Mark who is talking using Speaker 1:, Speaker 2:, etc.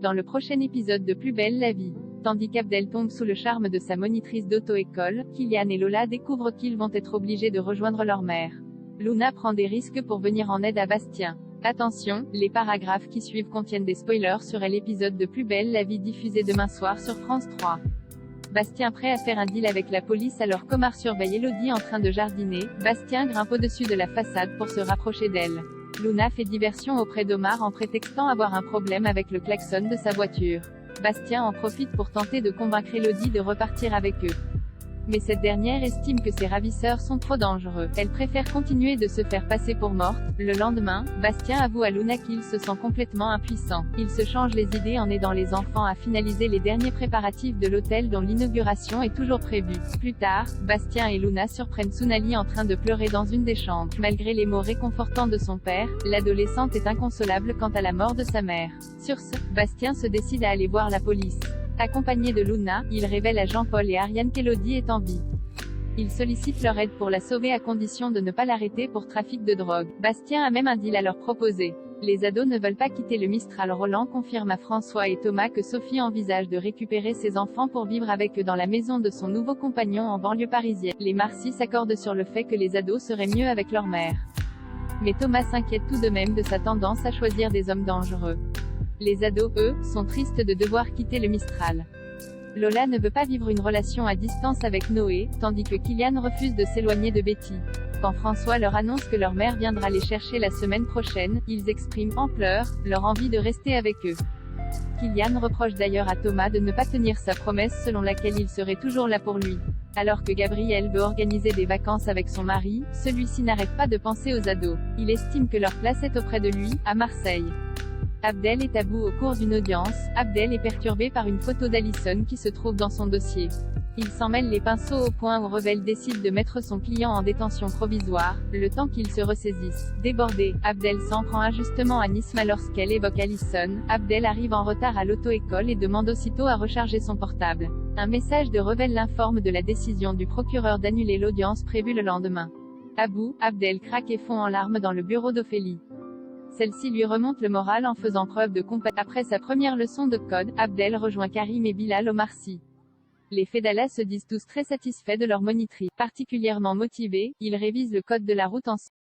Speaker 1: dans le prochain épisode de Plus belle la vie. Tandis qu'Abdel tombe sous le charme de sa monitrice d'auto-école, Kylian et Lola découvrent qu'ils vont être obligés de rejoindre leur mère. Luna prend des risques pour venir en aide à Bastien. Attention, les paragraphes qui suivent contiennent des spoilers sur l'épisode de Plus belle la vie diffusé demain soir sur France 3. Bastien prêt à faire un deal avec la police alors qu'Omar surveille Elodie en train de jardiner, Bastien grimpe au-dessus de la façade pour se rapprocher d'elle. Luna fait diversion auprès d'Omar en prétextant avoir un problème avec le klaxon de sa voiture. Bastien en profite pour tenter de convaincre Elodie de repartir avec eux. Mais cette dernière estime que ses ravisseurs sont trop dangereux. Elle préfère continuer de se faire passer pour morte. Le lendemain, Bastien avoue à Luna qu'il se sent complètement impuissant. Il se change les idées en aidant les enfants à finaliser les derniers préparatifs de l'hôtel dont l'inauguration est toujours prévue. Plus tard, Bastien et Luna surprennent Sounali en train de pleurer dans une des chambres. Malgré les mots réconfortants de son père, l'adolescente est inconsolable quant à la mort de sa mère. Sur ce, Bastien se décide à aller voir la police. Accompagné de Luna, il révèle à Jean-Paul et Ariane qu'Elodie est en vie. Il sollicite leur aide pour la sauver à condition de ne pas l'arrêter pour trafic de drogue. Bastien a même un deal à leur proposer. Les ados ne veulent pas quitter le Mistral. Roland confirme à François et Thomas que Sophie envisage de récupérer ses enfants pour vivre avec eux dans la maison de son nouveau compagnon en banlieue parisienne. Les Marcy s'accordent sur le fait que les ados seraient mieux avec leur mère. Mais Thomas s'inquiète tout de même de sa tendance à choisir des hommes dangereux. Les ados, eux, sont tristes de devoir quitter le Mistral. Lola ne veut pas vivre une relation à distance avec Noé, tandis que Kylian refuse de s'éloigner de Betty. Quand François leur annonce que leur mère viendra les chercher la semaine prochaine, ils expriment, en pleurs, leur envie de rester avec eux. Kylian reproche d'ailleurs à Thomas de ne pas tenir sa promesse selon laquelle il serait toujours là pour lui. Alors que Gabriel veut organiser des vacances avec son mari, celui-ci n'arrête pas de penser aux ados. Il estime que leur place est auprès de lui, à Marseille. Abdel est à bout au cours d'une audience. Abdel est perturbé par une photo d'Alison qui se trouve dans son dossier. Il s'en mêle les pinceaux au point où Revel décide de mettre son client en détention provisoire, le temps qu'il se ressaisisse. Débordé, Abdel s'en prend injustement à Nisma lorsqu'elle évoque Alison. Abdel arrive en retard à l'auto-école et demande aussitôt à recharger son portable. Un message de Revel l'informe de la décision du procureur d'annuler l'audience prévue le lendemain. À bout, Abdel craque et fond en larmes dans le bureau d'Ophélie. Celle-ci lui remonte le moral en faisant preuve de compassion. Après sa première leçon de code, Abdel rejoint Karim et Bilal au Marcy. Les Fedala se disent tous très satisfaits de leur monitrice. Particulièrement motivés, ils révisent le code de la route ensemble.